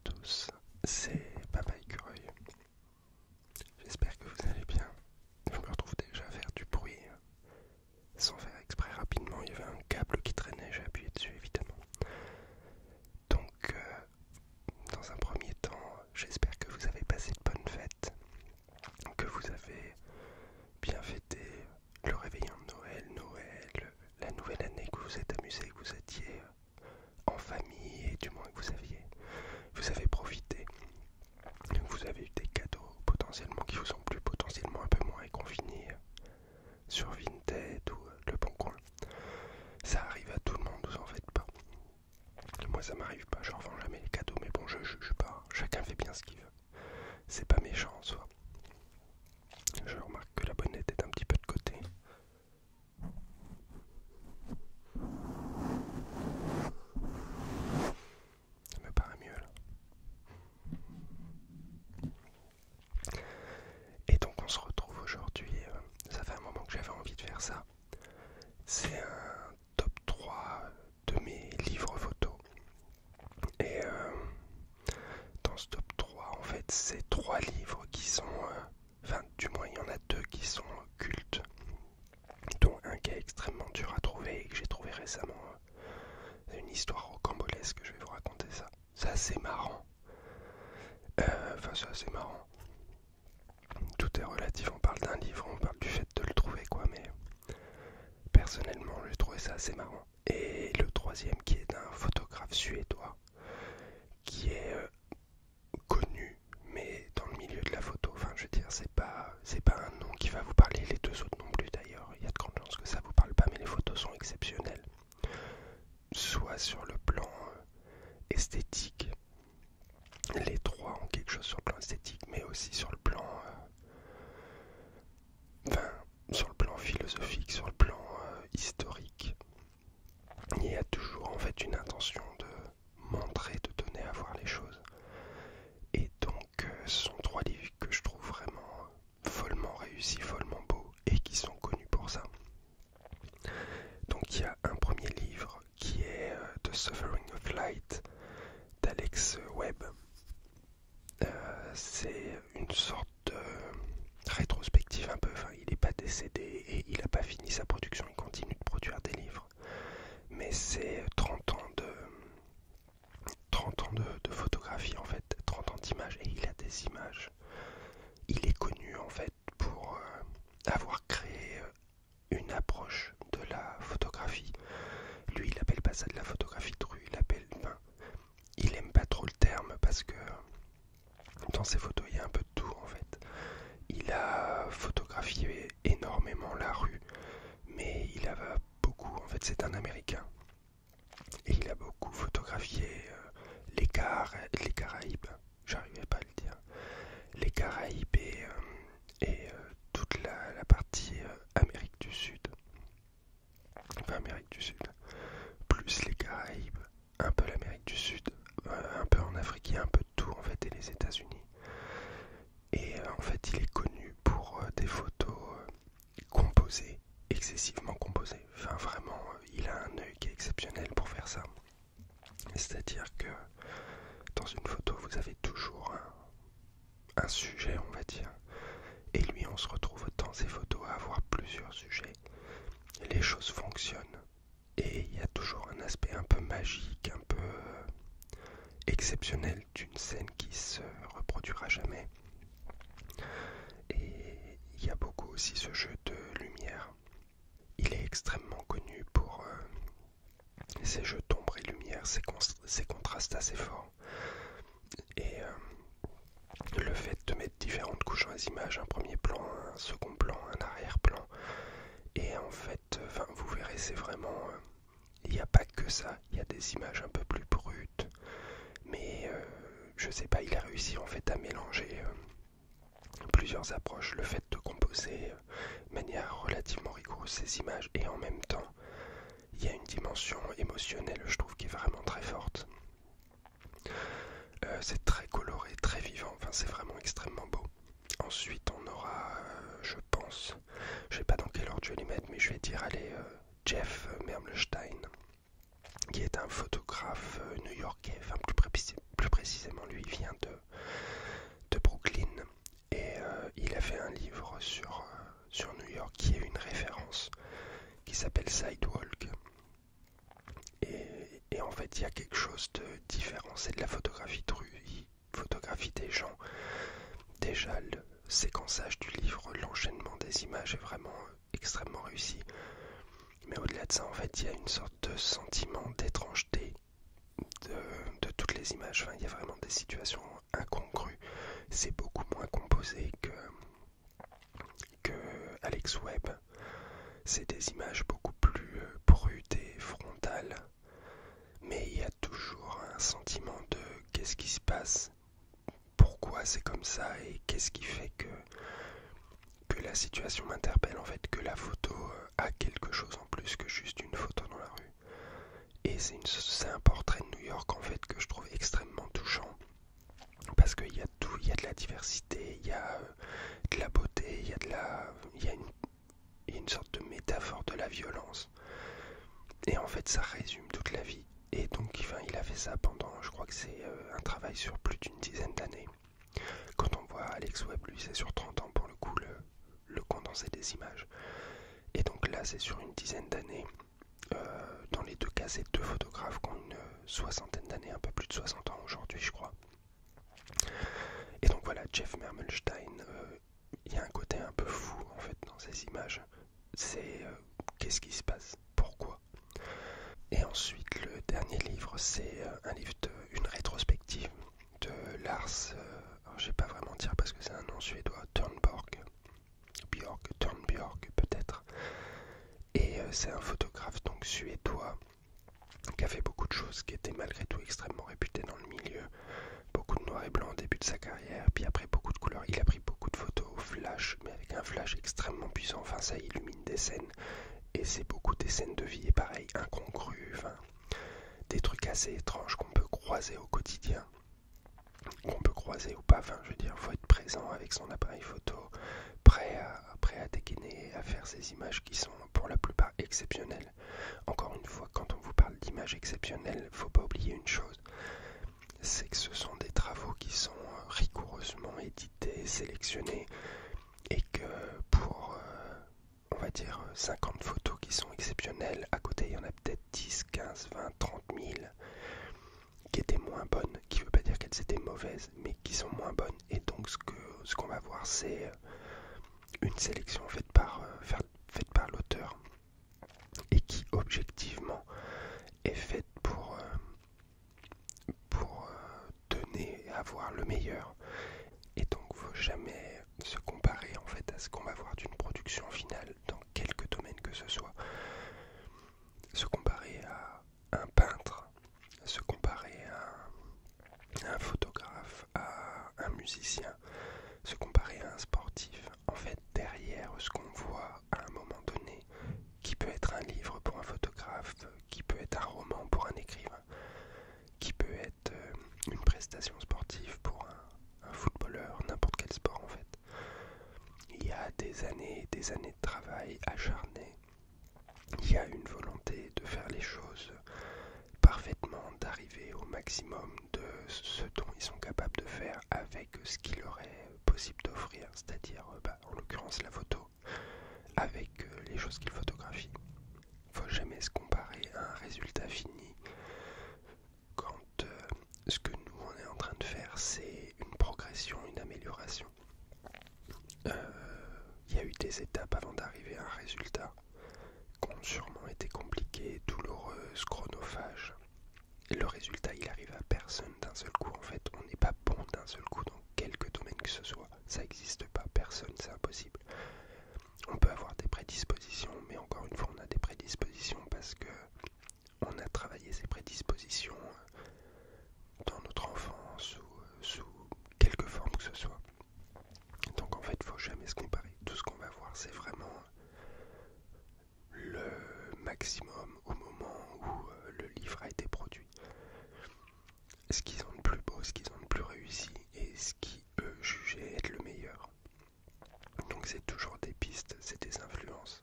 tous, c'est Papa Écureuil. J'espère que vous allez bien. Je me retrouve déjà à faire du bruit sans faire exprès rapidement. Il y avait un câble qui traînait, j'ai appuyé dessus évidemment. Donc, dans un premier temps, j'espère que vous avez passé de bonnes fêtes, que vous avez bien fêté le réveillon de Noël, la nouvelle année, que vous êtes amusés, que vous étiez en famille et du moins que vous avez profité. Vous avez eu des cadeaux potentiellement qui vous ont plu, potentiellement un peu moins et qu'on finit sur Vinted ou Le Bon Coin. Ça arrive à tout le monde, vous en faites pas. Moi ça m'arrive pas, je revends jamais les cadeaux, mais bon je juge pas, chacun fait bien ce qu'il veut. C'est pas méchant en soi. Je remarque que la bonnette est un petit peu de côté. Ça me paraît mieux là. Et donc on se retrouve aujourd'hui, ça fait un moment que j'avais envie de faire ça. C'est un top 3 de mes livres photos. Et dans ce top 3, en fait, c'est 3 livres qui sont, enfin du moins il y en a 2 qui sont cultes, dont un qui est extrêmement dur à trouver et que j'ai trouvé récemment. C'est une histoire rocambolesque, je vais vous raconter ça. C'est assez marrant. Enfin c'est assez marrant. Tout est relatif, on parle d'un livre, on parle du fait de le trouver quoi, mais personnellement j'ai trouvé ça assez marrant. Et le troisième qui est d'un photographe suédois qui est connu, mais dans le milieu de la photo, enfin je veux dire c'est pas un nom qui va vous parler, les deux autres non plus d'ailleurs, il y a de grandes chances que ça vous parle pas, mais les photos sont exceptionnelles. Soit sur le plan esthétique, les trois ont quelque chose sur le plan esthétique, mais aussi sur le plan sur le plan philosophique, sur le plan historique. Il y a toujours en fait une intention de montrer, de donner à voir les choses. Et donc ce sont 3 livres que je trouve vraiment follement réussis, follement beaux et qui sont connus pour ça. Donc il y a un premier livre qui est The Suffering of Light d'Alex Webb. C'est une sorte de rétrospective un peu, enfin il n'est pas décédé et il n'a pas fini sa production, il continue de produire des livres. Mais c'est 30 ans de photographie en fait, 30 ans d'images, et il a des images. Il est connu en fait pour avoir créé une approche de la photographie. Lui il appelle pas ça de la photographie de rue, il aime pas trop le terme parce que dans ses photos il y a un peu de tout en fait. Il a photographié énormément la rue, mais il a beaucoup, en fait c'est un Américain, et il a beaucoup photographié les Caraïbes, j'arrivais pas à le dire, les Caraïbes et toute la partie Amérique du Sud, enfin Amérique du Sud, plus les Caraïbes, un peu l'Amérique du Sud, un peu en Afrique, il y a un peu de tout en fait, et les États-Unis. Et en fait il est connu pour des photos composées, excessivement composées, enfin vraiment il a un œil qui est exceptionnel pour faire ça. C'est-à-dire que dans une photo vous avez toujours un sujet on va dire, et lui on se retrouve dans ses photos à avoir plusieurs sujets. Les choses fonctionnent et il y a toujours un aspect un peu magique, un peu exceptionnel d'une scène qui se reproduira jamais. Et il y a beaucoup aussi ce jeu de lumière. Il est extrêmement connu pour ces jeux d'ombre et lumière, ces contrastes assez forts. Et le fait de mettre différentes couches dans les images, un premier plan, un second plan, un arrière-plan. Et en fait, vous verrez, c'est vraiment... il n'y a pas que ça, il y a des images un peu plus brutes. Mais je sais pas, il a réussi en fait à mélanger plusieurs approches. Le fait de composer de manière relativement rigoureuse ces images, et en même temps, il y a une dimension émotionnelle, je trouve, qui est vraiment très forte. C'est très coloré, très vivant, enfin c'est vraiment extrêmement beau. Ensuite on aura, je pense, je sais pas dans quel ordre je vais les mettre, mais je vais dire allez, Jeff Mermelstein, qui est un photographe new-yorkais, enfin plus précisément lui la photographie de rue, il photographie des gens. Déjà, le séquençage du livre, l'enchaînement des images est vraiment extrêmement réussi. Mais au-delà de ça, en fait, il y a une sorte de sentiment d'étrangeté de toutes les images. Enfin, il y a vraiment des situations incongrues. C'est beaucoup moins composé que Alex Webb. C'est des images beaucoup plus brutes et frontales. Mais il y a toujours un sentiment de qu'est-ce qui se passe, pourquoi c'est comme ça et qu'est-ce qui fait que la situation m'interpelle, en fait, que la photo a quelque chose en plus que juste une photo dans la rue. Et c'est un portrait de New York, en fait, que je trouve extrêmement touchant, parce qu'il y a tout, il y a de la diversité, il y a de la beauté, il y a une sorte de métaphore de la violence. Et en fait, ça résume toute la vie. Et donc, enfin, il a fait ça pendant, je crois que c'est un travail sur plus d'une dizaine d'années. Quand on voit Alex Webb, lui, c'est sur 30 ans pour le coup, le condensé des images. Et donc là, c'est sur une dizaine d'années. Dans les deux cas, c'est deux photographes qui ont une soixantaine d'années, un peu plus de 60 ans aujourd'hui, je crois. Et donc voilà, Jeff Mermelstein, il y a un côté un peu fou, en fait, dans ces images. C'est qu'est-ce qui se passe, pourquoi. Et ensuite, le dernier livre, c'est un livre une rétrospective de Lars, alors je vais pas vraiment dire parce que c'est un nom suédois, Törnborg, Törnbjörk peut-être. Et c'est un photographe donc suédois qui a fait beaucoup de choses, qui était malgré tout extrêmement réputé dans le milieu. Beaucoup de noir et blanc au début de sa carrière, puis après beaucoup de couleurs. Il a pris beaucoup de photos au flash, mais avec un flash extrêmement puissant. Enfin, ça illumine des scènes. Et c'est beaucoup des scènes de vie, et pareil, incongrues, enfin, des trucs assez étranges qu'on peut croiser au quotidien. Qu'on peut croiser ou pas, enfin, je veux dire, il faut être présent avec son appareil photo, prêt à dégainer, à faire ces images qui sont pour la plupart exceptionnelles. Encore une fois, quand on vous parle d'images exceptionnelles, faut pas oublier une chose, c'est que ce sont des travaux qui sont rigoureusement édités, sélectionnés, et que pour, on va dire, 50 photos qui sont exceptionnelles, à côté il y en a peut-être 10, 15, 20, 30 000 qui étaient moins bonnes, qui ne veut pas dire qu'elles étaient mauvaises, mais qui sont moins bonnes. Et donc ce qu'on va voir, c'est une sélection faite par l'auteur, et qui objectivement est faite pour donner, avoir le meilleur. Et donc il ne faut jamais se comparer en fait à ce qu'on va voir d'une production finale dans quelque domaine que ce soit. Se comparer à un peintre, se comparer à un photographe, à un musicien, se comparer à un sportif. En fait, derrière ce qu'on voit à un moment donné, qui peut être un livre pour un photographe, qui peut être un roman pour un écrivain, qui peut être une prestation sportive pour un footballeur, n'importe quel sport en fait. Il y a des années et des années de travail acharné. Il y a une volonté de faire les choses parfaitement, d'arriver au maximum de ce dont ils sont capables de faire avec ce qu'il leur est possible d'offrir, c'est-à-dire en l'occurrence la photo, avec les choses qu'ils photographient. Il ne faut jamais se comparer à un résultat fini quand ce que nous on est en train de faire c'est une progression, une amélioration. Il y a eu des étapes avant d'arriver à un résultat qui ont sûrement été compliquées, douloureuses, chronophages. Et le résultat, il arrive à personne d'un seul coup. En fait, on n'est pas bon d'un seul coup dans quelque domaine que ce soit. Ça n'existe pas, personne, c'est impossible. On peut avoir des prédispositions, mais encore une fois, on a des prédispositions parce que on a travaillé ces prédispositions dans notre enfance ou sous quelque forme que ce soit. Donc en fait, il ne faut jamais se comparer. Tout ce qu'on va voir, c'est vraiment le maximum au moment où le livre a été produit. Ce qu'ils ont de plus beau, ce qu'ils ont de plus réussi et ce qui, eux, jugeaient être le meilleur. Donc c'est toujours des pistes, c'est des influences.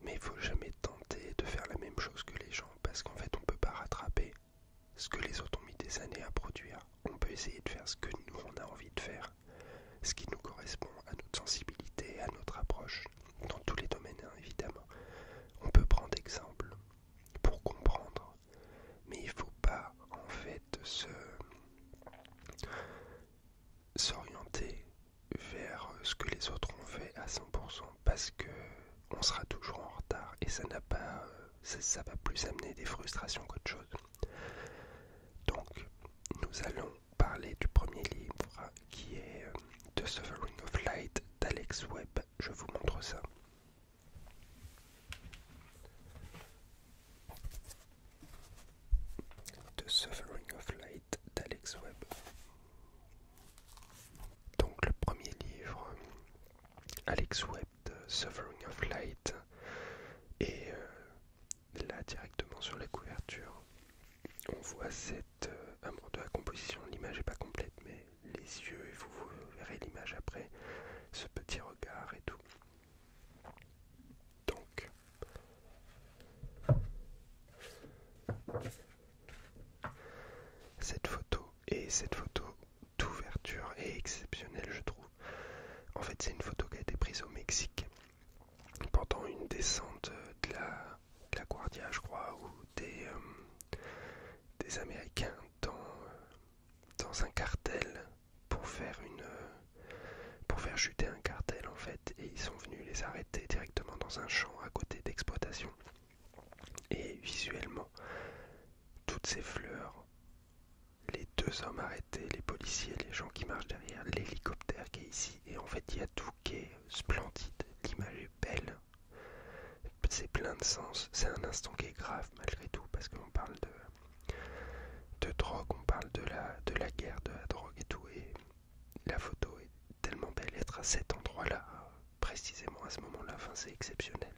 Mais il ne faut jamais tenter de faire la même chose que les gens parce qu'en fait, on ne peut pas rattraper ce que les autres ont mis des années à produire. On peut essayer de faire ce que nous, on a envie de faire, ce qui nous correspond à notre sensibilité, à notre approche, dans tous les domaines, hein, évidemment. On peut prendre exemple pour comprendre, mais il ne faut pas en fait se parce que on sera toujours en retard et ça n'a pas, ça va plus amener des frustrations qu'autre chose. Donc, nous allons parler du premier livre qui est The Suffering of Light d'Alex Webb. Je vous montre ça. The Suffering of Light d'Alex Webb. Donc le premier livre, Alex Webb, The Suffering of Light, et là directement sur la couverture, on voit cette amour de la composition. L'image n'est pas complète, mais les yeux, et vous verrez l'image après, ce petit regard et tout. Donc, cette photo d'ouverture est exceptionnelle, je trouve. En fait, c'est une photo qui a été prise au Mexique pendant une descente de la Guardia, je crois, ou des Américains dans un cartel pour faire chuter un cartel en fait, et ils sont venus les arrêter directement dans un champ à côté d'exploitation. Et visuellement, toutes ces fleurs, les deux hommes arrêtés, les policiers, les gens qui marchent derrière, l'hélicoptère qui est ici, et en fait il y a tout qui est splendide, l'image est belle, c'est plein de sens, c'est un instant qui est grave malgré tout, parce qu'on parle de drogue, on parle de la guerre, de la drogue et tout, et la photo est tellement belle, être à cet endroit-là, précisément à ce moment-là, enfin, c'est exceptionnel.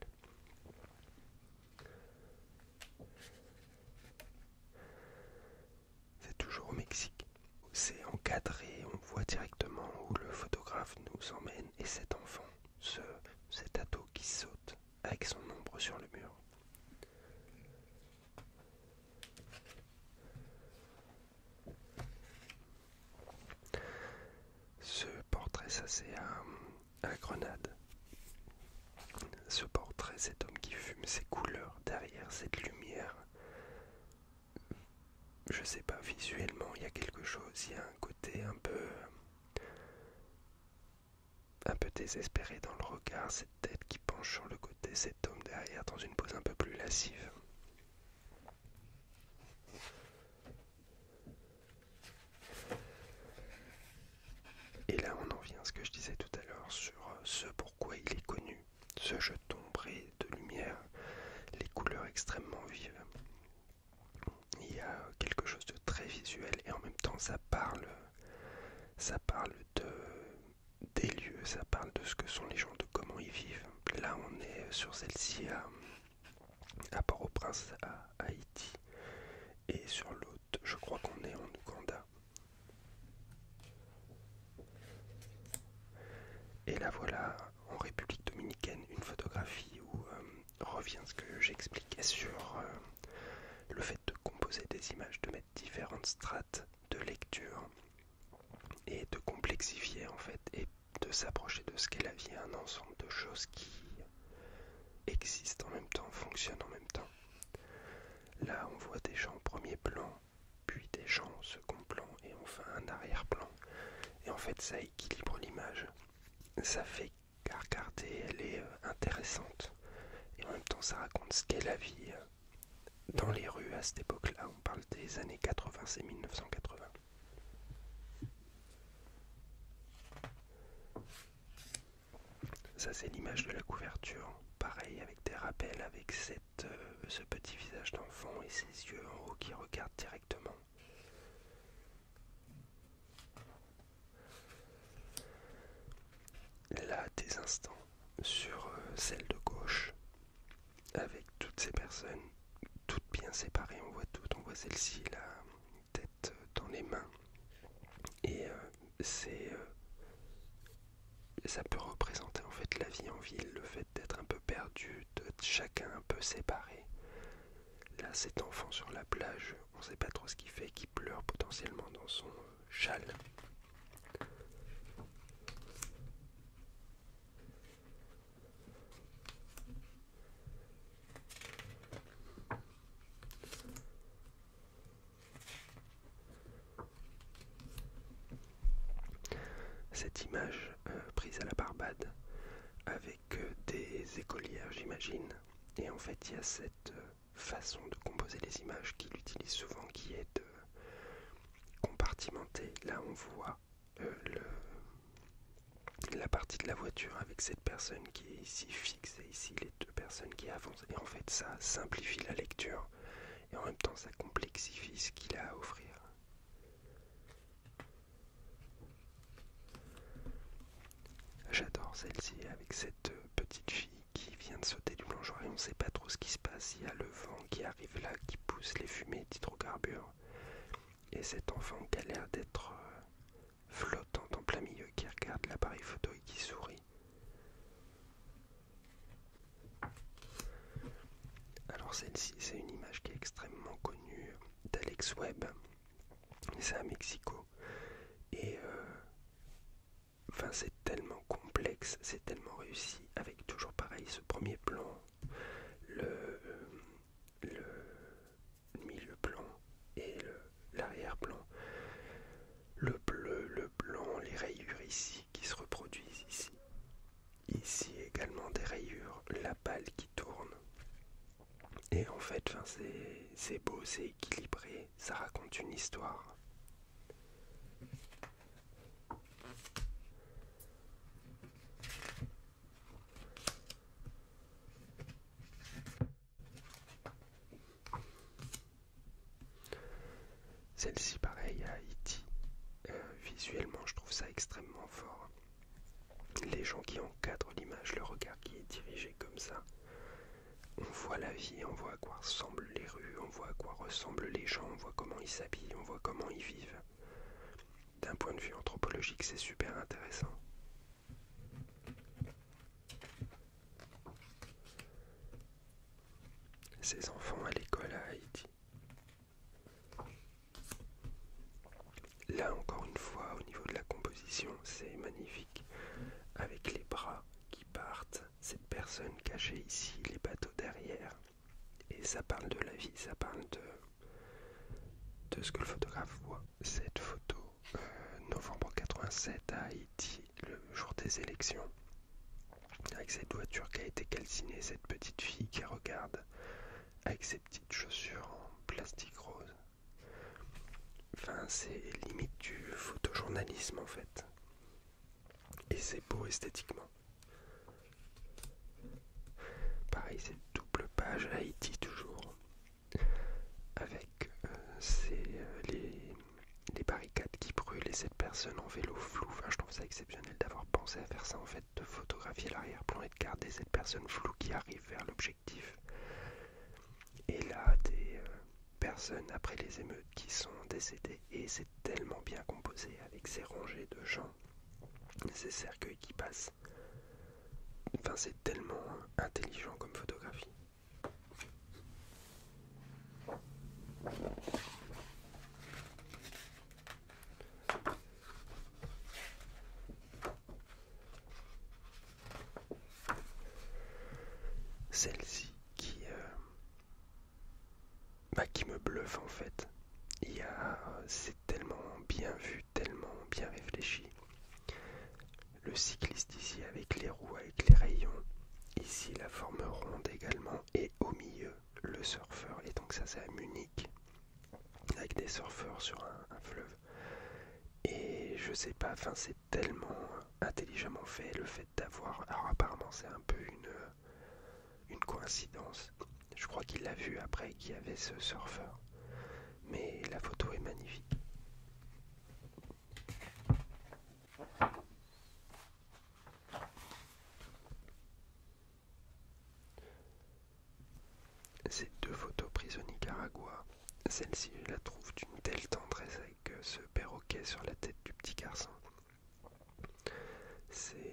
C'est toujours au Mexique. C'est encadré, on voit directement où le photographe nous emmène, et cet enfant, cet ado qui saute avec son ombre sur le mur. Ce portrait, ça c'est à Grenade. Ce portrait, cet homme qui fume, ces couleurs derrière, cette lumière. Je sais pas, visuellement, il y a quelque chose, il y a un côté un peu désespéré dans le regard, cette tête qui penche sur le côté, cet homme derrière dans une pose un peu plus lascive. Et là on en vient à ce que je disais tout à l'heure sur ce pourquoi il est connu, ce jeton brillant de lumière, les couleurs extrêmement vives. Il y a quelque chose de très visuel et en même temps ça parle des lieux, ça parle de ce que sont les gens, de comment ils vivent. Là on est sur celle-ci à Port-au-Prince, à Haïti, et sur l'autre je crois qu'on est en Ouganda. Et là voilà, en République Dominicaine, une photographie où revient ce que j'expliquais sur le fait de composer des images, de mettre différentes strates de lecture et de complexifier en fait, et de s'approcher de ce qu'est la vie, un ensemble de choses qui existent en même temps, fonctionnent en même temps. Là on voit des gens en premier plan, puis des gens en second plan, et enfin un arrière-plan. Et en fait ça équilibre l'image, ça fait qu'à regarder elle est intéressante, et en même temps ça raconte ce qu'est la vie dans les rues à cette époque-là. On parle des années 80, c'est 1980. Ça c'est l'image de la couverture, pareil avec des rappels, avec ce petit visage d'enfant et ses yeux en haut qui regardent directement. Là des instants sur celle de gauche, avec toutes ces personnes, toutes bien séparées, on voit toutes, on voit celle-ci, la tête dans les mains, et ça peut représenter en fait la vie en ville, le fait d'être un peu perdu, d'être chacun un peu séparé. Là cet enfant sur la plage, on ne sait pas trop ce qu'il fait, qui pleure potentiellement dans son châle. Cette image prise à la Barbade avec des écolières, j'imagine. Et en fait, il y a cette façon de composer les images qu'il utilise souvent qui est de compartimenter. Là, on voit la partie de la voiture avec cette personne qui est ici fixe et ici les deux personnes qui avancent. Et en fait, ça simplifie la lecture et en même temps, ça complexifie ce qu'il a à offrir. J'adore celle-ci avec cette petite fille qui vient de sauter du plongeoir et on ne sait pas trop ce qui se passe. Il y a le vent qui arrive là, qui pousse les fumées d'hydrocarbures. Et cet enfant qui a l'air d'être flottant en plein milieu, qui regarde l'appareil photo et qui sourit. Alors celle-ci, c'est une image qui est extrêmement connue d'Alex Webb. C'est à Mexico. Et enfin, c'est tellement complexe, c'est tellement réussi, avec toujours pareil ce premier plan, le milieu plan et l'arrière-plan, le bleu, le blanc, les rayures ici qui se reproduisent ici. Ici également des rayures, la balle qui tourne. Et en fait, c'est beau, c'est équilibré, ça raconte une histoire. Celle-ci, pareil, à Haïti. Visuellement, je trouve ça extrêmement fort. Les gens qui encadrent l'image, le regard qui est dirigé comme ça. On voit la vie, on voit à quoi ressemblent les rues, on voit à quoi ressemblent les gens, on voit comment ils s'habillent, on voit comment ils vivent. D'un point de vue anthropologique, c'est super intéressant. Ces enfants à l'école à Haïti. Là, encore une fois, au niveau de la composition, c'est magnifique. Avec les bras qui partent, cette personne cachée ici, les bateaux derrière. Et ça parle de la vie, ça parle de ce que le photographe voit. Cette photo, novembre 87 à Haïti, le jour des élections, avec cette voiture qui a été calcinée, cette petite fille qui regarde avec ses petites chaussures en plastique rose. Enfin, c'est limite du photojournalisme en fait. Et c'est beau esthétiquement. Pareil, c'est double page Haïti toujours. Avec les barricades qui brûlent et cette personne en vélo flou. Enfin, je trouve ça exceptionnel d'avoir pensé à faire ça en fait, de photographier l'arrière-plan et de garder cette personne floue qui arrive vers l'objectif. Et là, des personnes après les émeutes qui sont décédées et c'est tellement bien composé avec ces rangées de gens, ces cercueils qui passent. Enfin, c'est tellement intelligent comme photographie. Celle-ci qui me bluffe en fait. C'est tellement bien vu, tellement bien réfléchi. Le cycliste ici avec les roues, avec les rayons. Ici la forme ronde également. Et au milieu, le surfeur. Et donc ça c'est à Munich. Avec des surfeurs sur un fleuve. Et je sais pas, enfin c'est tellement intelligemment fait. Le fait d'avoir... Alors apparemment c'est un peu une coïncidence. Je crois qu'il l'a vu après qu'il y avait ce surfeur. Mais la photo est magnifique. Ces deux photos prises au Nicaragua, celle-ci je la trouve d'une telle tendresse avec ce perroquet sur la tête du petit garçon. C'est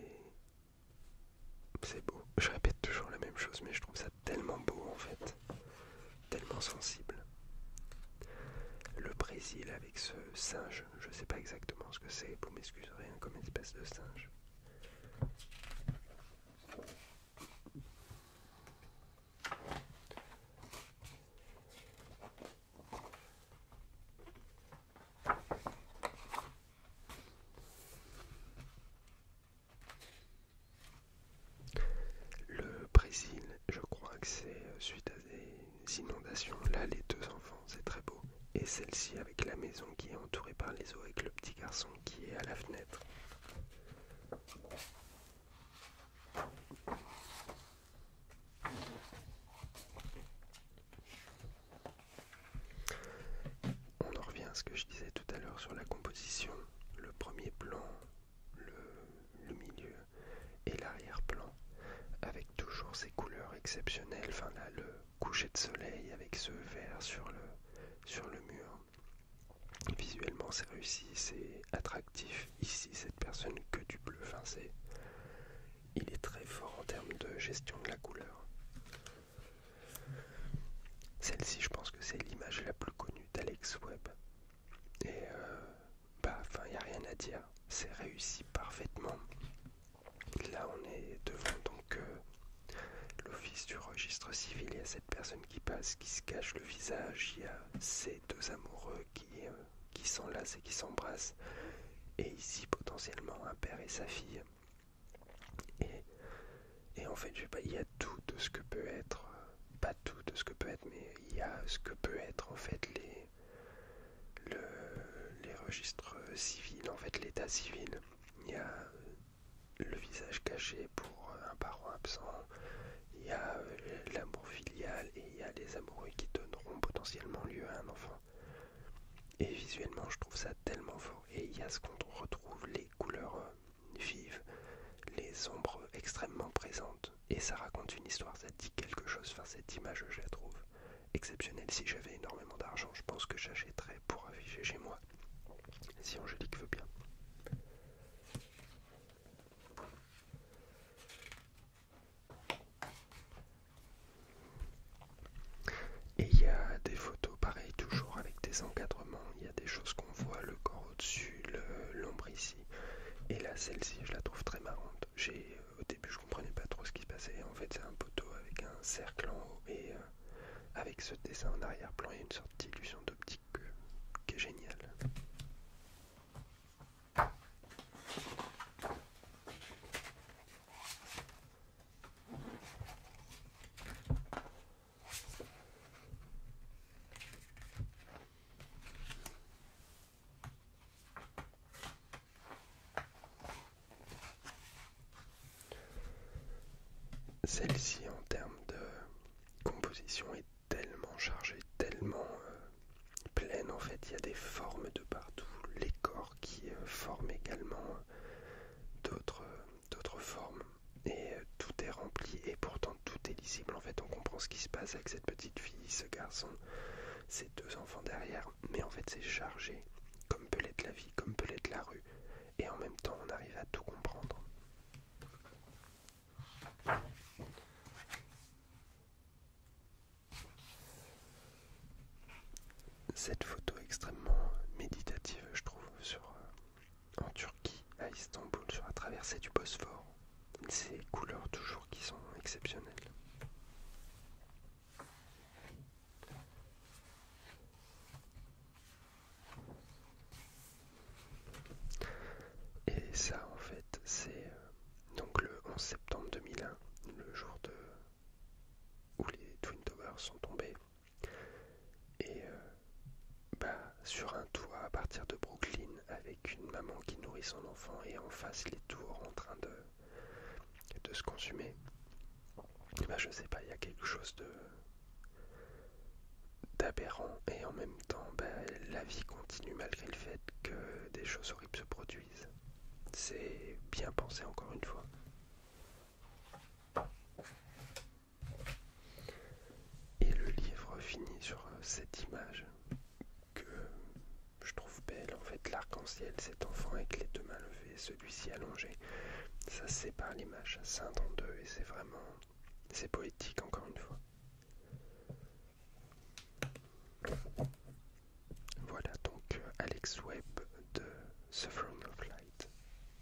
beau. Je répète toujours la même chose, mais je trouve ça tellement beau en fait, tellement sensible. Le Brésil avec ce singe, je sais pas exactement ce que c'est, vous m'excuserez, hein, comme une espèce de singe. celle-ci avec la maison qui est entourée par les eaux, avec le petit garçon qui est à la fenêtre. On en revient à ce que je disais tout à l'heure sur la composition. Le premier plan, le milieu et l'arrière-plan, avec toujours ces couleurs exceptionnelles. Enfin là, le coucher de soleil avec ce vert sur le mur. Visuellement, c'est réussi, c'est attractif. Ici, cette personne que du bleu. Enfin, il est très fort en termes de gestion de la couleur. Celle-ci, je pense que c'est l'image la plus connue d'Alex Webb. Et il n'y a rien à dire. C'est réussi parfaitement. Là, on est devant donc l'office du registre civil. Il y a cette personne qui passe, qui se cache le visage. Il y a ces deux amoureux qui s'enlacent et qui s'embrassent. Et ici, potentiellement, un père et sa fille. Et en fait, il y a tout de ce que peut être, pas tout de ce que peut être, mais il y a ce que peut être en fait les registres civils, en fait l'état civil. Il y a le visage caché pour un parent absent, il y a l'amour filial et il y a les amoureux qui donneront potentiellement lieu à un enfant. Et visuellement, je trouve ça tellement fort. Et il y a ce qu'on retrouve, les couleurs vives, les ombres extrêmement présentes, et ça raconte une histoire, ça dit quelque chose. Enfin, cette image, je la trouve exceptionnelle. Si j'avais énormément d'argent, je pense que j'achèterais pour afficher chez moi, si Angélique veut bien. Et il y a des photos pareilles, toujours avec des encadrements. Il y a des choses qu'on voit, le corps au-dessus, l'ombre ici. Et là, celle-ci, je la trouve très marrante. Au début, je comprenais pas trop ce qui se passait. En fait, c'est un poteau avec un cercle en haut et avec ce dessin en arrière-plan, il y a une sorte d'illusion d'optique qui est géniale. Celle-ci, en termes de composition, est tellement chargée, tellement pleine. En fait, il y a des formes de partout, les corps qui forment également d'autres formes, et tout est rempli, et pourtant tout est lisible. En fait, on comprend ce qui se passe avec cette petite fille, ce garçon, ces deux enfants derrière, mais en fait c'est chargé, comme peut l'être la vie, comme peut l'être la rue, et en même temps on arrive à tout comprendre. Cette photo extrêmement méditative, je trouve, en Turquie, à Istanbul, sur la traversée du Bosphore. Ces couleurs toujours qui sont exceptionnelles. Et ça, en fait, c'est donc le 11 septembre 2001, le jour où les Twin Towers sont tombés. Et sur un toit à partir de Brooklyn, avec une maman qui nourrit son enfant, et en face les tours en train de se consumer. Je sais pas, il y a quelque chose d'aberrant, et en même temps la vie continue malgré le fait que des choses horribles se produisent. C'est bien pensé, encore une fois. Et le livre finit sur cette image que je trouve belle. En fait, l'arc-en-ciel, cet enfant avec les deux mains levées, celui-ci allongé, ça sépare l'image, ça scinde en deux, et c'est poétique, encore une fois. Voilà donc Alex Webb de Suffering of Light.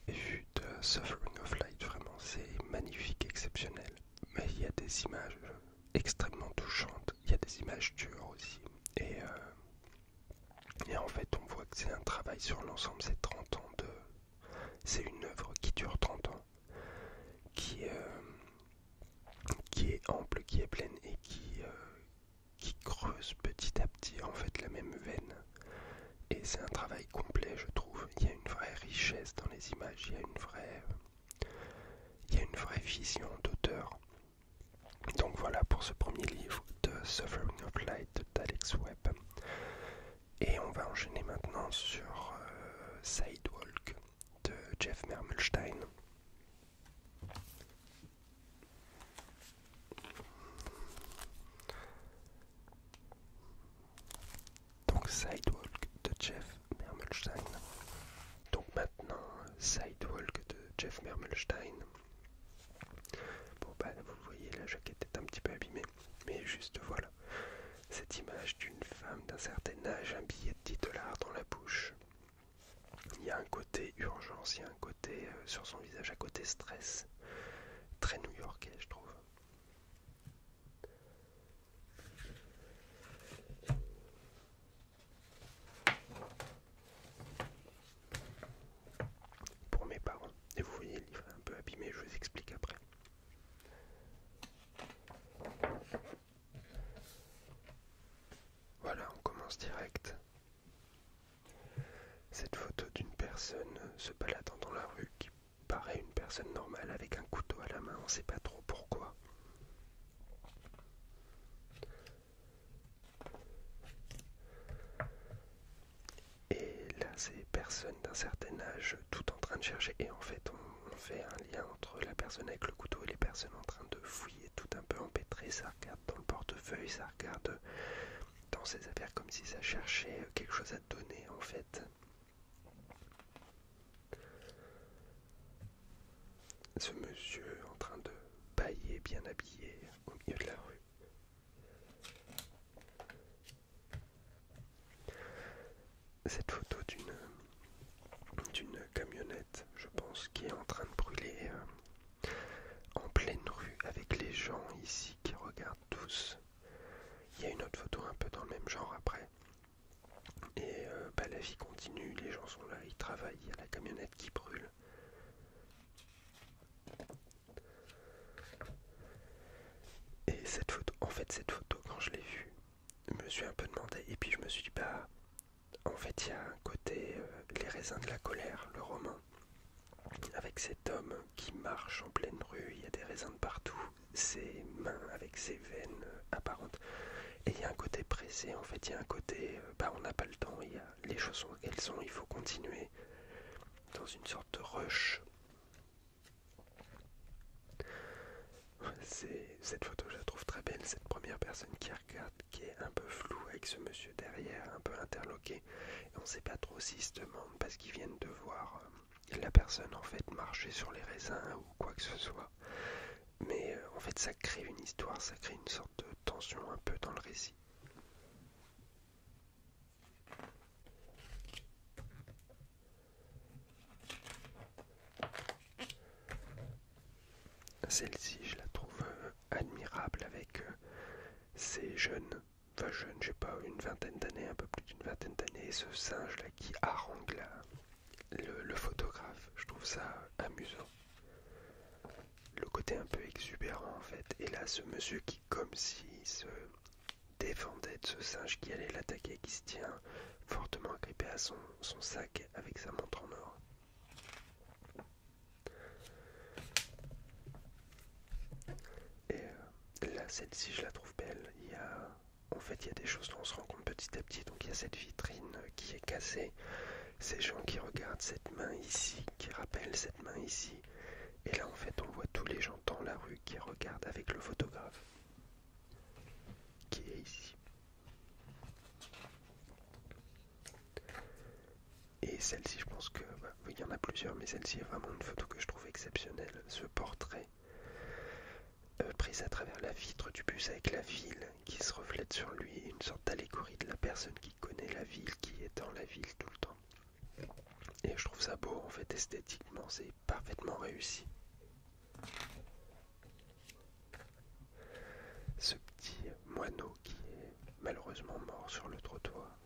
Et vu de Suffering of Light, vraiment c'est magnifique, exceptionnel. Mais il y a des images extrêmement touchantes, il y a des images dures aussi. Et en fait on voit que c'est un travail sur l'ensemble, c'est 30 ans c'est une œuvre qui dure 30 ans, qui est ample, qui est pleine, et qui creuse petit à petit suit en fait la même veine. Et c'est un travail complet, je trouve. Il y a une vraie richesse dans les images, il y a une vraie vision d'auteur. Donc voilà pour ce premier livre de Suffering of Light d'Alex Webb. Et on va enchaîner maintenant sur Sidewalk de Jeff Mermelstein. Donc Sidewalk de Jeff Mermelstein. Donc maintenant Sidewalk de Jeff Mermelstein. Bon bah vous voyez, la jaquette est un petit peu abîmée, mais juste voilà. Cette image d'une femme d'un certain âge, un billet de 10 $ dans la bouche. Il y a un côté urgence, il y a un côté sur son visage, un côté stress. Très new-yorkais, je trouve. Pour mes parents. Et vous voyez, le livre est un peu abîmé, je vous explique après. Voilà, on commence direct. Cette photo d'une personne se baladant dans la rue qui paraît une personne normale avec un couteau à la main, on ne sait pas trop pourquoi. Et là, ces personnes d'un certain âge, tout en train de chercher, et en fait, on fait un lien entre la personne avec le couteau et les personnes en train de fouiller, tout un peu empêtré. Ça regarde dans le portefeuille, ça regarde dans ses affaires comme si ça cherchait quelque chose à donner en fait. Ce monsieur en train de bâiller, bien habillé, au milieu de la rue. Cette photo d'une camionnette, je pense, qui est en train de brûler en pleine rue avec les gens ici qui regardent tous. Il y a une autre photo un peu dans le même genre après. Et la vie continue, les gens sont là, ils travaillent, il y a la camionnette qui brûle. Et cette photo, quand je l'ai vue, je me suis un peu demandé, et puis je me suis dit, en fait, il y a un côté, Les raisins de la colère, le roman, avec cet homme qui marche en pleine rue, il y a des raisins de partout, ses mains avec ses veines apparentes. Et il y a un côté pressé, en fait, il y a un côté, on n'a pas le temps, les choses sont qu'elles sont, il faut continuer dans une sorte de rush. Cette photo, je la trouve très belle, cette première personne qui regarde, qui est un peu floue avec ce monsieur derrière, un peu interloqué. Et on ne sait pas trop s'ils se demandent parce qu'ils viennent de voir la personne en fait marcher sur les raisins ou quoi que ce soit. Mais en fait, ça crée une histoire, ça crée une sorte de tension un peu dans le récit. Celle-ci, je la trouve admirable avec ces jeunes, je sais pas, une vingtaine d'années, un peu plus d'une vingtaine d'années, ce singe-là qui harangue le photographe. Je trouve ça amusant. Le côté un peu exubérant en fait. Et là, ce monsieur qui, comme s'il se défendait de ce singe qui allait l'attaquer, qui se tient fortement agrippé à son sac avec sa montre en or. Et là, celle-ci, je la trouve belle. Il y a des choses dont on se rend compte petit à petit. Donc il y a cette vitrine qui est cassée, ces gens qui regardent cette main ici, qui rappellent cette main ici. Et là, en fait, on voit tous les gens dans la rue qui regardent avec le photographe qui est ici. Et celle-ci, je pense que il y en a plusieurs, mais celle-ci est vraiment une photo que je trouve exceptionnelle. Ce portrait prise à travers la vitre du bus avec la ville qui se reflète sur lui, une sorte d'allégorie de la personne qui connaît la ville, qui est dans la ville tout le temps. Et je trouve ça beau, en fait, esthétiquement, c'est parfaitement réussi. Ce petit moineau qui est malheureusement mort sur le trottoir.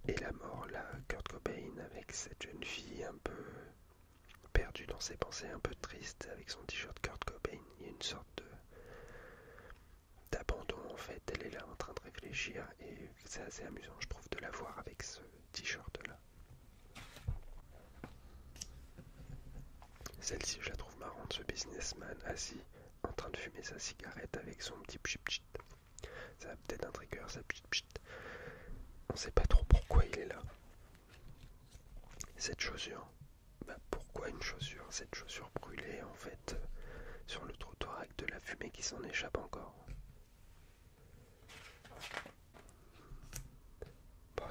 Et la mort là, Kurt Cobain avec cette jeune fille un peu perdue dans ses pensées, un peu triste avec son t-shirt Kurt Cobain. Il y a une sorte est là en train de réfléchir et c'est assez amusant, je trouve, de la voir avec ce t-shirt là. Celle-ci, je la trouve marrante, ce businessman assis en train de fumer sa cigarette avec son petit pchit. Ça a peut-être un trigger, ça pchit. On sait pas trop pourquoi il est là. Cette chaussure, pourquoi une chaussure? Cette chaussure brûlée en fait sur le trottoir avec de la fumée qui s'en échappe encore.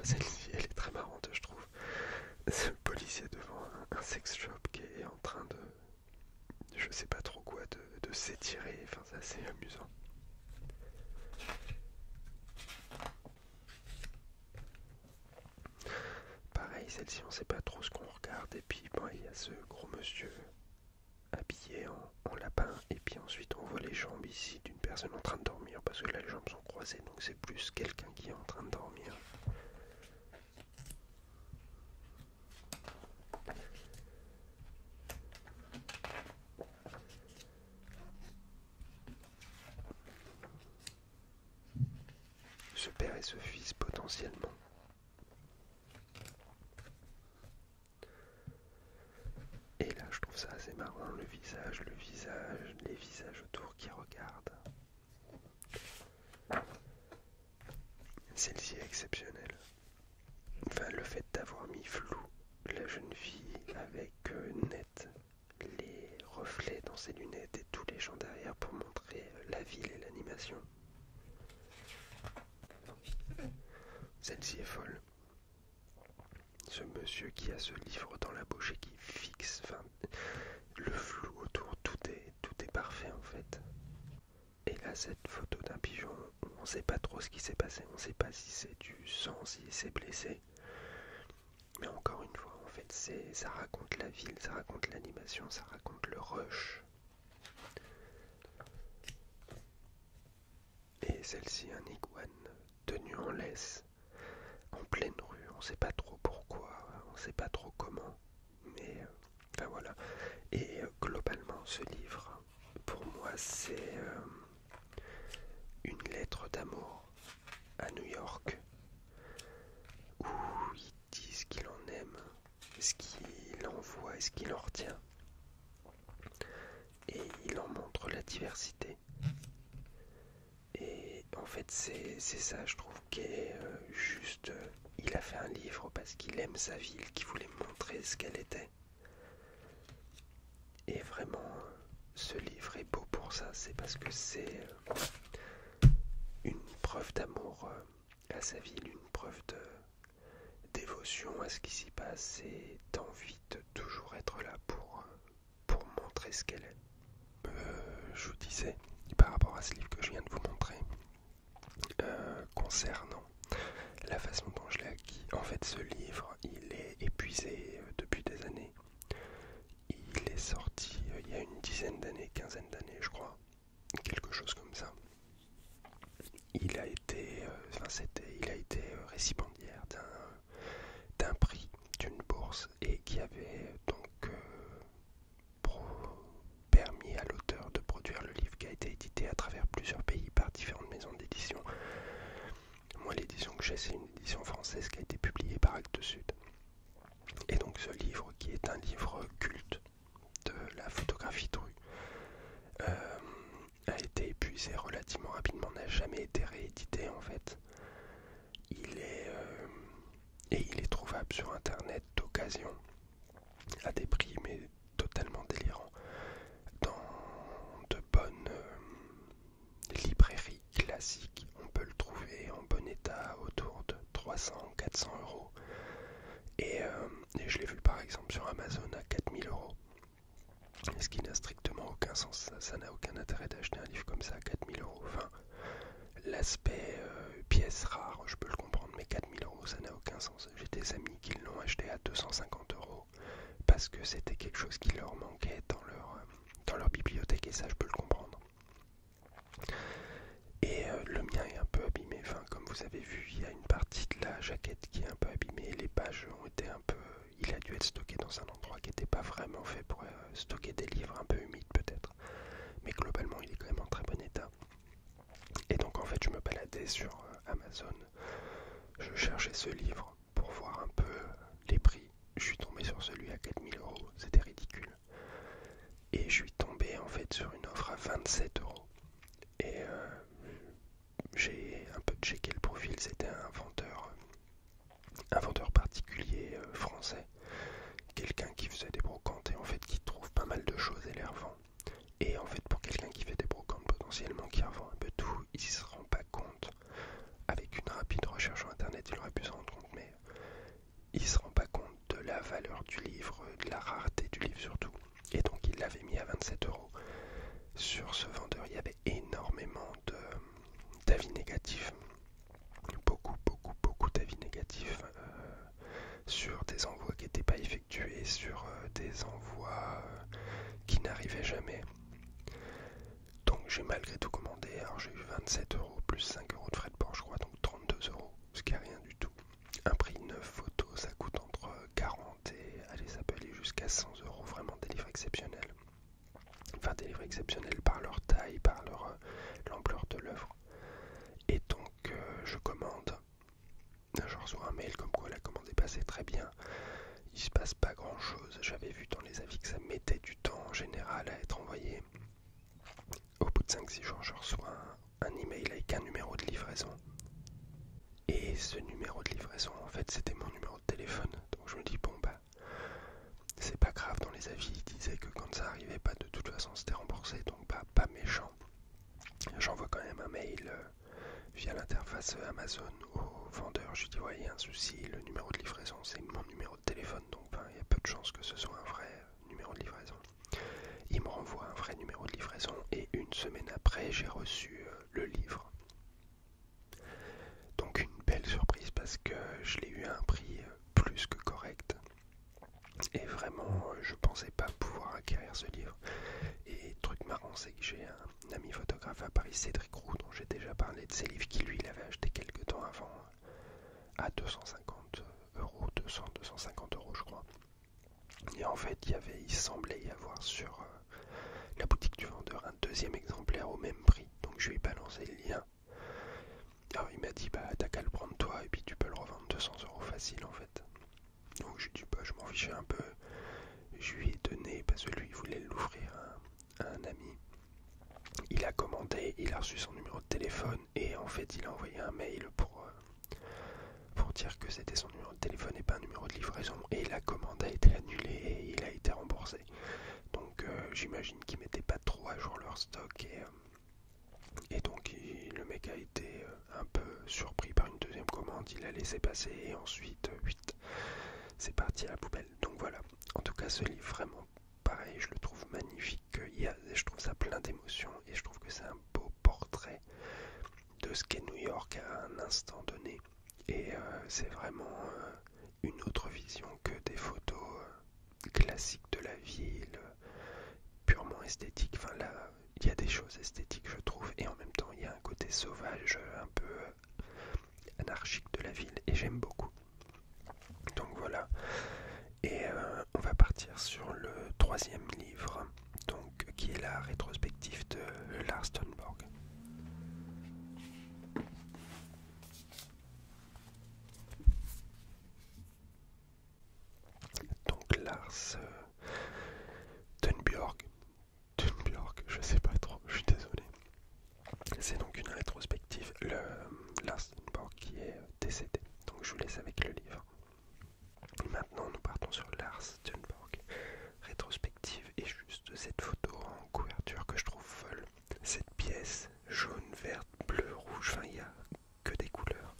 Celle-ci, elle est très marrante, je trouve. Ce policier devant un sex shop qui est en train de, je sais pas trop quoi, de s'étirer. Enfin, c'est assez amusant. Pareil, celle-ci, on sait pas trop ce qu'on regarde. Et puis, il y a ce gros monsieur habillé en lapin. Et puis ensuite, on voit les jambes ici d'une personne en train de dormir. Parce que là, les jambes sont croisées. Donc, c'est plus quelqu'un qui est en train de dormir. Ce père et ce fils potentiellement. Et là je trouve ça assez marrant, les visages autour qui regardent. Celle-ci est exceptionnelle. Enfin, le fait d'avoir mis flou la jeune fille avec net les reflets dans ses lunettes et tous les gens derrière pour montrer la ville et l'animation. Celle-ci est folle. Ce monsieur qui a ce livre dans la bouche et qui fixe, enfin, le flou autour, tout est parfait en fait. Et là, cette photo d'un pigeon, on ne sait pas trop ce qui s'est passé, on ne sait pas si c'est du sang, si c'est blessé. Mais encore une fois, en fait, ça raconte la ville, ça raconte l'animation, ça raconte le rush. Et celle-ci, un iguane tenu en laisse, en pleine rue, on ne sait pas trop pourquoi, on ne sait pas trop comment, mais enfin voilà. Et globalement, ce livre, pour moi, c'est une lettre d'amour à New York, où il dit ce qu'il en aime, ce qu'il en voit et ce qu'il en retient. Et il en montre la diversité. Et en fait, c'est ça, je trouve, qui est juste. Il a fait un livre parce qu'il aime sa ville, qu'il voulait montrer ce qu'elle était. Et vraiment, ce livre est beau pour ça. C'est parce que c'est une preuve d'amour à sa ville, une preuve de dévotion à ce qui s'y passe et d'envie de toujours être là pour montrer ce qu'elle est. Je vous disais, par rapport à ce livre que je viens de vous montrer, concernant la façon dont je l'ai acquis, en fait ce livre il est épuisé depuis des années. Il est sorti il y a une dizaine d'années, quinzaine d'années je crois, quelque chose comme ça. Il a été, récipiendaire d'un prix, d'une bourse, et qui avait donc permis à l'auteur de produire le livre qui a été édité à travers plusieurs pays par différentes maisons d'édition. Moi, l'édition que j'ai, c'est une édition française qui a été publiée par Actes Sud. Et donc ce livre, qui est un livre culte de la photographie de rue, a été épuisé relativement rapidement, n'a jamais été réédité en fait. Il est trouvable sur internet d'occasion à des prix mais totalement délirants dans de bonnes librairies classiques. On peut le trouver en bon état autour de 300-400 euros et je l'ai vu par exemple sur Amazon à 4000 euros, ce qui n'a strictement aucun sens. Ça n'a aucun intérêt d'acheter un livre comme ça à 4000 euros. Enfin, l'aspect pièce rare, je peux le comprendre, mais 4000 euros, ça n'a aucun sens. J'ai des amis qui l'ont acheté à 250 euros parce que c'était quelque chose qui leur manquait dans leur bibliothèque, et ça, je peux le comprendre. Et le mien est un peu abîmé. Enfin, comme vous avez vu, il y a une partie de la jaquette qui est un peu abîmée. Les pages ont été un peu... Il a dû être stocké dans un endroit qui n'était pas vraiment fait pour stocker des livres un peu humides peut-être. Mais globalement, il est quand même en très bon état. Et donc donc en fait je me baladais sur Amazon, je cherchais ce livre pour voir un peu les prix. Je suis tombé sur celui à 4 000 €, c'était ridicule. Et je suis tombé en fait sur une offre à 27 €. Et j'ai un peu checké le profil, c'était un vendeur particulier français, quelqu'un qui faisait des brocantes et en fait qui trouve pas mal de choses et les revend. Et en fait pour quelqu'un qui fait des brocantes potentiellement, qui revend un peu tout, il se rend pas compte. Avec une rapide recherche sur internet il aurait pu s'en rendre compte, mais il se rend pas compte de la valeur du livre, de la rareté du livre surtout. Et donc il l'avait mis à 27 €. Sur ce vendeur il y avait énormément d'avis négatifs, beaucoup d'avis négatifs sur des envois qui n'étaient pas effectués, sur des envois qui n'arrivaient jamais. Donc j'ai malgré tout commandé. Alors j'ai eu 27 € plus 5 € de frais de port, je crois, donc 32 €, ce qui est rien du tout. Un prix neuf photo, ça coûte entre 40 et allez, ça peut aller jusqu'à 100 €, vraiment des livres exceptionnels. Enfin des livres exceptionnels par leur taille, par l'ampleur de l'œuvre. Et donc je commande. Je reçois un mail comme quoi la commande est passée très bien. Il se passe pas grand chose. J'avais vu dans les avis que ça mettait du temps en général à être envoyé. Au bout de 5-6 jours, je reçois un email avec un numéro de livraison. Et ce numéro de livraison, en fait, c'était mon numéro de téléphone. Donc je me dis, bon bah, c'est pas grave, dans les avis, ils disaient que quand ça arrivait pas, de toute façon, c'était remboursé. Donc bah, pas méchant. J'envoie quand même un mail via l'interface Amazon au vendeur. Je lui dis, ouais, il y a un souci, le numéro de livraison, c'est mon numéro de téléphone. Donc il y a peu de chances que ce soit un vrai numéro de livraison. Il me renvoie un vrai numéro de livraison et une semaine après, j'ai reçu le livre. Donc une belle surprise parce que je l'ai eu à un prix plus que correct. Et vraiment, je pensais pas pouvoir acquérir ce livre. Et truc marrant, c'est que j'ai un ami photographe à Paris, Cédric Roux, dont j'ai déjà parlé de ses livres, qui lui l'avait acheté quelques temps avant à 250 €, 250 € je crois. Et en fait, il semblait y avoir sur la boutique du vendeur un deuxième exemplaire au même prix. Donc je lui ai balancé le lien. Alors il m'a dit, bah t'as qu'à le prendre toi et puis tu peux le revendre 200 € facile en fait. Donc je lui ai dit, bah je m'en fichais un peu. Je lui ai donné parce que lui il voulait l'offrir à un ami. Il a commandé, il a reçu son numéro de téléphone et en fait il a envoyé un mail pour dire que c'était son numéro de téléphone et pas un numéro de livraison. Et la commande a été annulée et il a été remboursé. Donc j'imagine qu'ils mettaient pas trop à jour leur stock et donc le mec a été un peu surpris par une deuxième commande, il a laissé passer et ensuite c'est parti à la poubelle. Donc voilà, en tout cas ce livre vraiment pareil, je le trouve magnifique, je trouve ça plein d'émotions et je trouve que c'est un beau portrait de ce qu'est New York à un instant donné. Et c'est vraiment une autre vision que des photos classiques de la ville, purement esthétiques. Enfin là, il y a des choses esthétiques je trouve, et en même temps il y a un côté sauvage, un peu anarchique de la ville, et j'aime beaucoup. Donc voilà, et on va partir sur le troisième livre, donc qui est la rétrospective de Lars Thunborg. Donc Lars Thunborg, je sais pas trop, je suis désolé. C'est donc une rétrospective, Lars Thunborg qui est décédé. Donc je vous laisse avec le livre. Maintenant nous partons sur Lars Thunborg. Rétrospective et juste cette photo en couverture que je trouve folle. Cette pièce jaune, verte, bleu, rouge, enfin il n'y a que des couleurs.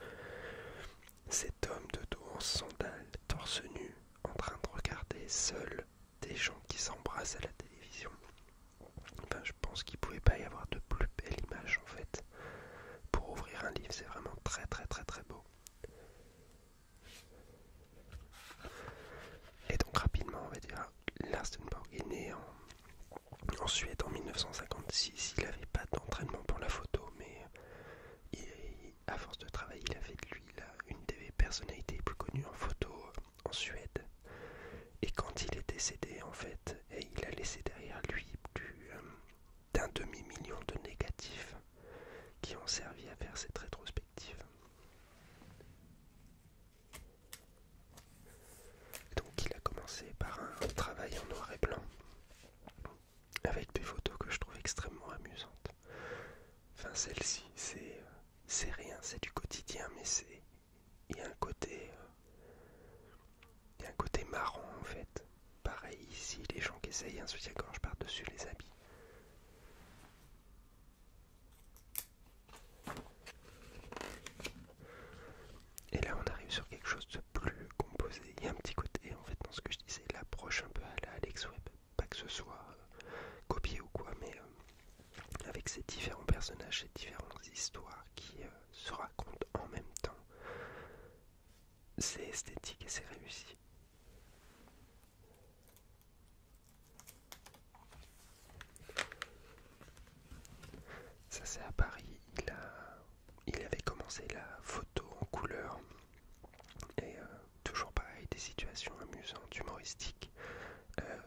Cet homme de dos en sandales, torse nu, en train de regarder seul des gens qui s'embrassent à la télévision. Enfin, je pense qu'il ne pouvait pas y avoir de plus belle image en fait. Pour ouvrir un livre, c'est vraiment très beau. Et donc rapidement, on va dire, Lars Thunborg est né en Suède en 1956. Il n'avait pas d'entraînement pour la photo, mais à force de travail, il a fait de lui une des personnalités les plus connues en photo en Suède. Et quand il est décédé, en fait, il a laissé derrière lui plus d'un demi-million de négatifs qui ont servi à celle-ci, c'est rien, c'est du quotidien, mais il y a un côté, il y a un côté marrant en fait. Pareil ici, les gens qui essayent un soutien-gorge par-dessus les habits. Et là, on arrive sur quelque chose de plus composé. Il y a un petit côté, en fait, dans ce que je disais, l'approche un peu à la Alex Web. Pas que ce soit copié ou quoi, mais avec ces différents personnages, ces différentes histoires qui se racontent en même temps. C'est esthétique et c'est réussi. Ça, c'est à Paris. Il avait commencé la photo en couleur. Et toujours pareil, des situations amusantes, humoristiques.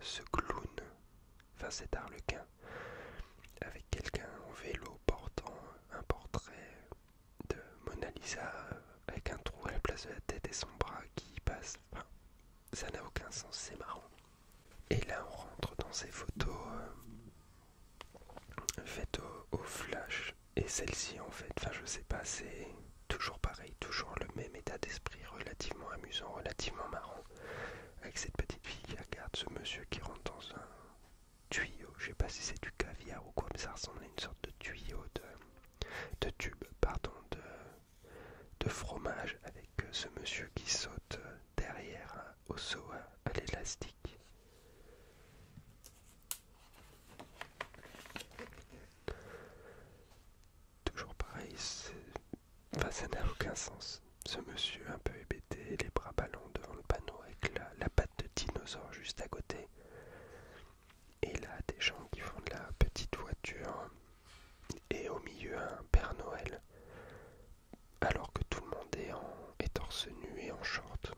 Ce clown, enfin cet arlequin, avec quelqu'un en vélo portant un portrait de Mona Lisa avec un trou à la place de la tête et son bras qui passe. Enfin, ça n'a aucun sens, c'est marrant. Et là, on rentre dans ces photos faites au flash. Et celle-ci, en fait, enfin, je sais pas, c'est toujours pareil, toujours le même état d'esprit, relativement amusant, relativement marrant. Avec cette petite fille qui regarde ce monsieur qui rentre dans un tuyau. Je sais pas si c'est du caviar ou quoi, mais ça ressemble à une sorte de tuyau de tube, pardon, de fromage avec ce monsieur qui saute derrière au saut à l'élastique. Toujours pareil, enfin, ça n'a aucun sens. Ce monsieur un peu hébété, les bras ballants devant le panneau avec la patte de dinosaure juste à côté. Et là, des gens qui font de la petite voiture et au milieu un Père Noël. Alors que tout le monde est torse nu et en short.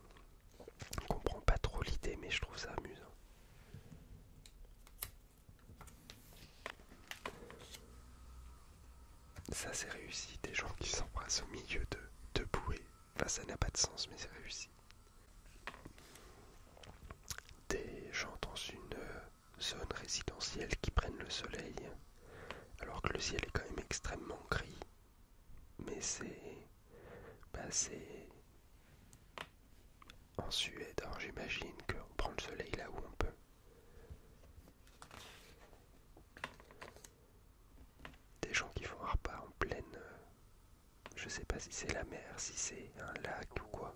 Je comprends pas trop l'idée, mais je trouve ça amusant. Ça, c'est réussi. Des gens qui s'embrassent au milieu de bouées. Enfin, ça n'a pas de sens, mais c'est réussi. Des gens dans une zone résidentielle qui prennent le soleil, alors que le ciel est quand même extrêmement gris. Mais c'est en Suède, alors j'imagine qu'on prend le soleil là où on peut. Des gens qui font un repas en pleine, je sais pas si c'est la mer, si c'est un lac ou quoi,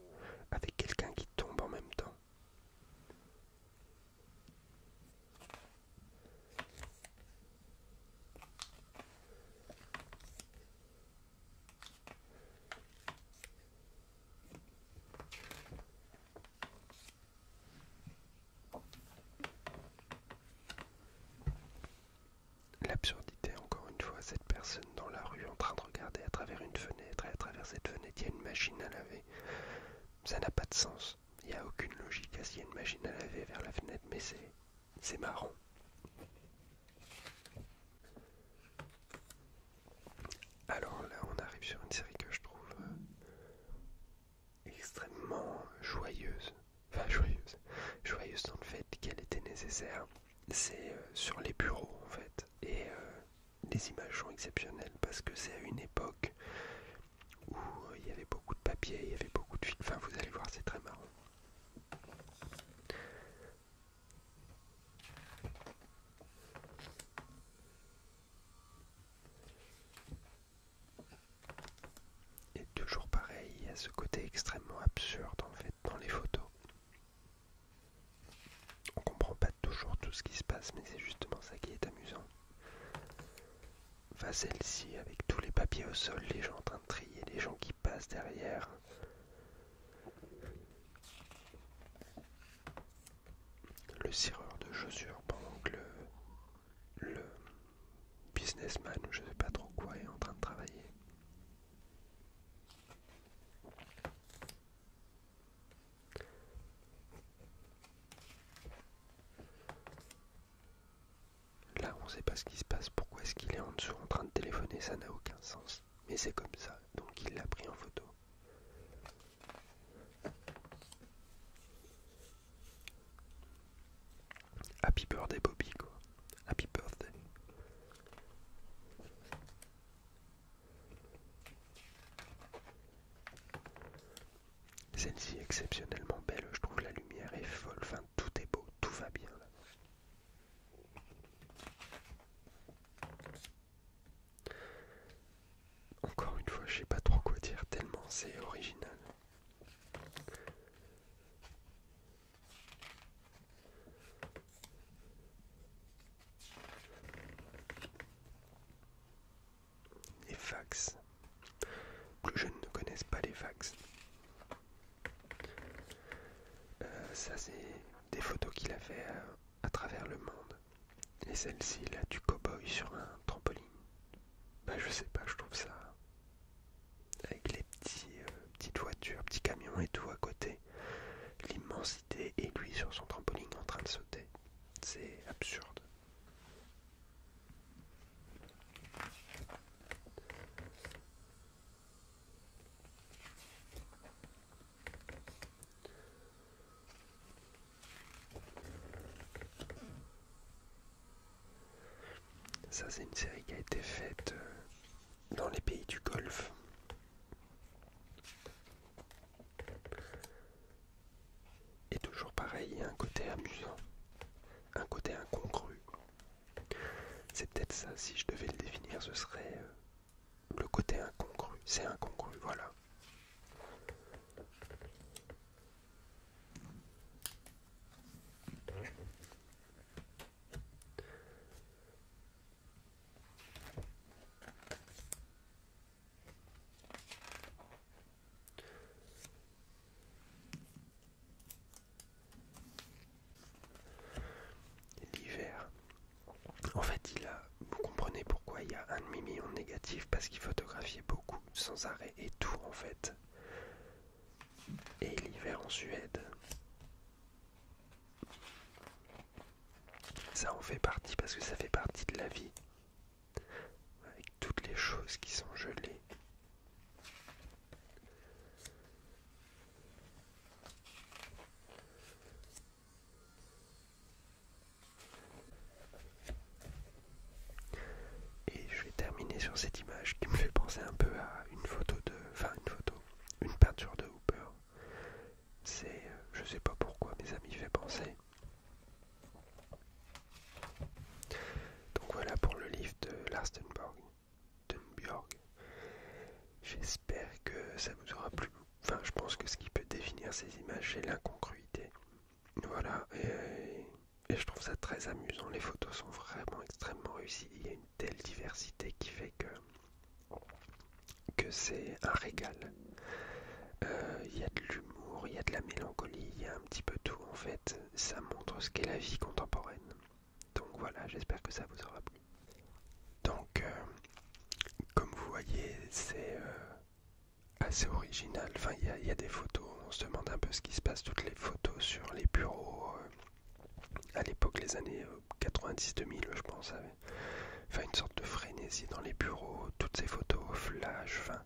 avec quelqu'un qui tombe en même temps. L'absurdité, encore une fois, cette personne dans la rue en train de regarder à travers une fenêtre, et à travers cette fenêtre, il y a une machine à laver. Ça n'a pas de sens. Il n'y a aucune logique à s'il y a une machine à laver vers la fenêtre, mais c'est marrant. Alors là, on arrive sur une série que je trouve extrêmement joyeuse. Enfin, joyeuse dans le fait qu'elle était nécessaire. C'est sur les bureaux en fait. Et les images sont exceptionnelles parce que c'est à une époque où il y avait beaucoup de papier, il y avait beaucoup de films. Enfin, vous allez voir, c'est très marrant. Et toujours pareil, il y a ce côté extrêmement absurde en fait dans les photos. On comprend pas toujours tout ce qui se passe, mais c'est justement ça qui est amusant. Enfin, celle-ci avec tous les papiers au sol, les gens en train de trier, les gens qui passent derrière. Le cireur de chaussures pendant que le businessman ou je sais pas trop quoi est en train de travailler. Là, on sait pas ce qui se passe, pourquoi est-ce qu'il est en dessous en train de téléphoner, ça n'a aucun sens. Mais c'est comme ça, donc il l'a pris en photo. Happy birthday Bobby quoi. Happy birthday. celle-ci est exceptionnellement belle, je trouve la lumière est folle, enfin tout est beau, tout va bien là. Encore une fois, je sais pas trop quoi dire tellement c'est original. Les fax. Plus jeunes ne connaissent pas les fax. Ça c'est des photos qu'il a fait à travers le monde. Et celle-ci là du cow-boy sur un trampoline. Bah je sais pas, je trouve ça avec les petites voitures, petits camions et tout à côté. L'immensité et lui sur son trampoline en train de sauter. C'est absurde. Ça c'est une série qui a été faite dans les pays du Golfe. Et toujours pareil, il y a un côté amusant, un côté incongru. C'est peut-être ça, si je devais le définir, ce serait le côté incongru. C'est incongru, voilà. L'hiver. En fait, vous comprenez pourquoi il y a 1,5 million de négatifs, parce qu'il photographiait beaucoup, sans arrêt, et tout en fait. Et l'hiver en Suède, ça en fait partie, parce que ça fait partie de la vie. Avec toutes les choses qui sont gelées. Et je vais terminer sur cette image qui me fait penser un peu à une peinture de Hooper. Je sais pas pourquoi, mais ça m'y fait penser. Donc voilà pour le livre de Lars Dunbjörg. J'espère que ça vous aura plu. Enfin, je pense que ce qui peut définir ces images, c'est l'incongruité. Voilà, et je trouve ça très amusant. Les photos sont vraiment extrêmement réussies. Il y a une telle diversité qui fait que c'est un régal. Il y a de l'humour, il y a de la mélancolie, il y a un petit peu tout en fait. Ça montre ce qu'est la vie contemporaine. Donc voilà, j'espère que ça vous aura plu. Donc, comme vous voyez, c'est assez original. Enfin, il y a des photos, on se demande un peu ce qui se passe. Toutes les photos sur les bureaux, à l'époque, les années 90-2000, je pense, enfin, une sorte de frénésie dans les bureaux. Toutes ces photos flash, enfin,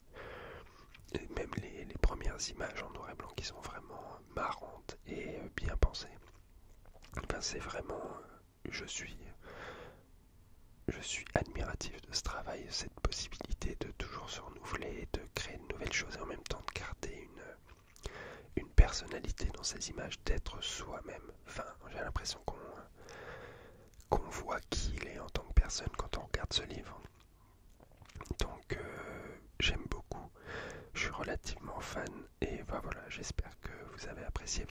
et même les premières images en noir et blanc qui sont vraiment marrantes et bien pensées. Enfin, c'est vraiment, je suis admiratif de ce travail, cette possibilité de toujours se renouveler, de créer de nouvelles choses et en même temps de garder une personnalité dans ces images, d'être soi-même. Enfin, j'ai l'impression qu'on voit qui il est en tant que personne quand on regarde ce livre. Donc j'aime beaucoup, je suis relativement fan et voilà, j'espère que vous avez apprécié.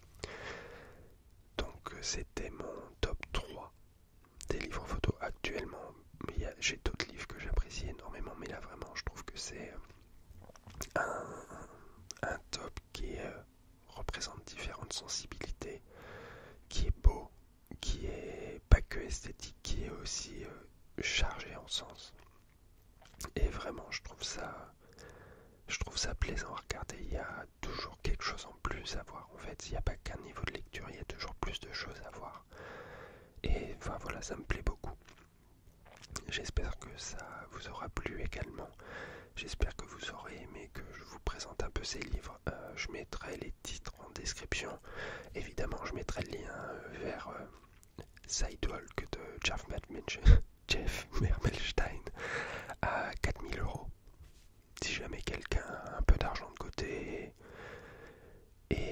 Donc c'était mon top 3 des livres photo actuellement. J'ai d'autres livres que j'apprécie énormément, mais là vraiment je trouve que c'est un top qui représente différentes sensibilités, qui est beau, qui est pas que esthétique, qui est aussi chargé en sens. Et vraiment je trouve ça plaisant à regarder. Il y a toujours quelque chose en plus à voir en fait. Il n'y a pas qu'un niveau de lecture, il y a toujours plus de choses à voir. Et enfin voilà, ça me plaît beaucoup. J'espère que ça vous aura plu également. J'espère que vous aurez aimé que je vous présente un peu ces livres. Je mettrai les titres en description. Évidemment, je mettrai le lien vers Sidewalk de Jeff Mermelstein à 4 000 €. Si jamais quelqu'un a un peu d'argent de côté et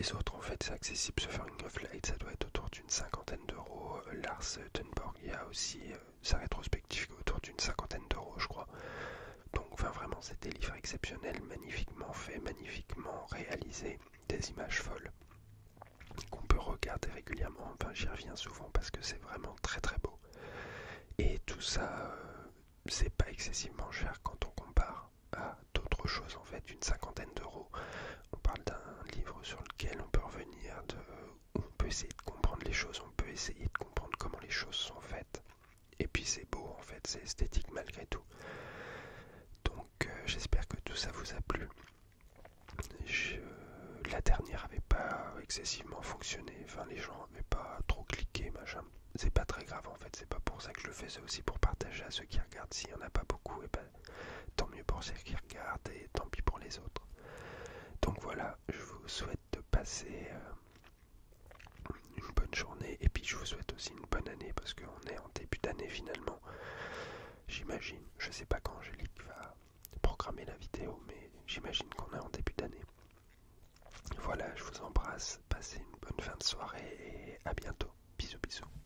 les autres, en fait, c'est accessible. Suffering of Light, ça doit être autour d'une cinquantaine d'euros. Lars Thunborg, il y a aussi sa rétrospective autour d'une cinquantaine d'euros, je crois. Donc, enfin, vraiment, c'est des livres exceptionnels, magnifiquement faits, magnifiquement réalisés, des images folles qu'on peut regarder régulièrement. Enfin, j'y reviens souvent parce que c'est vraiment très très beau. Et tout ça, c'est pas excessivement cher quand on compare à d'autres choses. En fait, une cinquantaine d'euros, on parle d'un livre sur lequel on peut revenir, où on peut essayer de comprendre les choses, on peut essayer de comprendre comment les choses sont faites. Et puis c'est beau, en fait, c'est esthétique malgré tout. Donc j'espère que tout ça vous a plu. La dernière avait pas excessivement fonctionné, enfin les gens n'avaient pas trop cliqué, machin. C'est pas très grave en fait, c'est pas pour ça que je le fais, c'est aussi pour partager à ceux qui regardent. S'il y en a pas beaucoup, et ben tant mieux pour ceux qui regardent et tant pis pour les autres. Donc voilà, je vous souhaite de passer une bonne journée et puis je vous souhaite aussi une bonne année parce qu'on est en début d'année finalement. J'imagine, je sais pas quand Angélique va programmer la vidéo, mais j'imagine qu'on est en début d'année. Voilà, je vous embrasse, passez une bonne fin de soirée et à bientôt. Bisous bisous.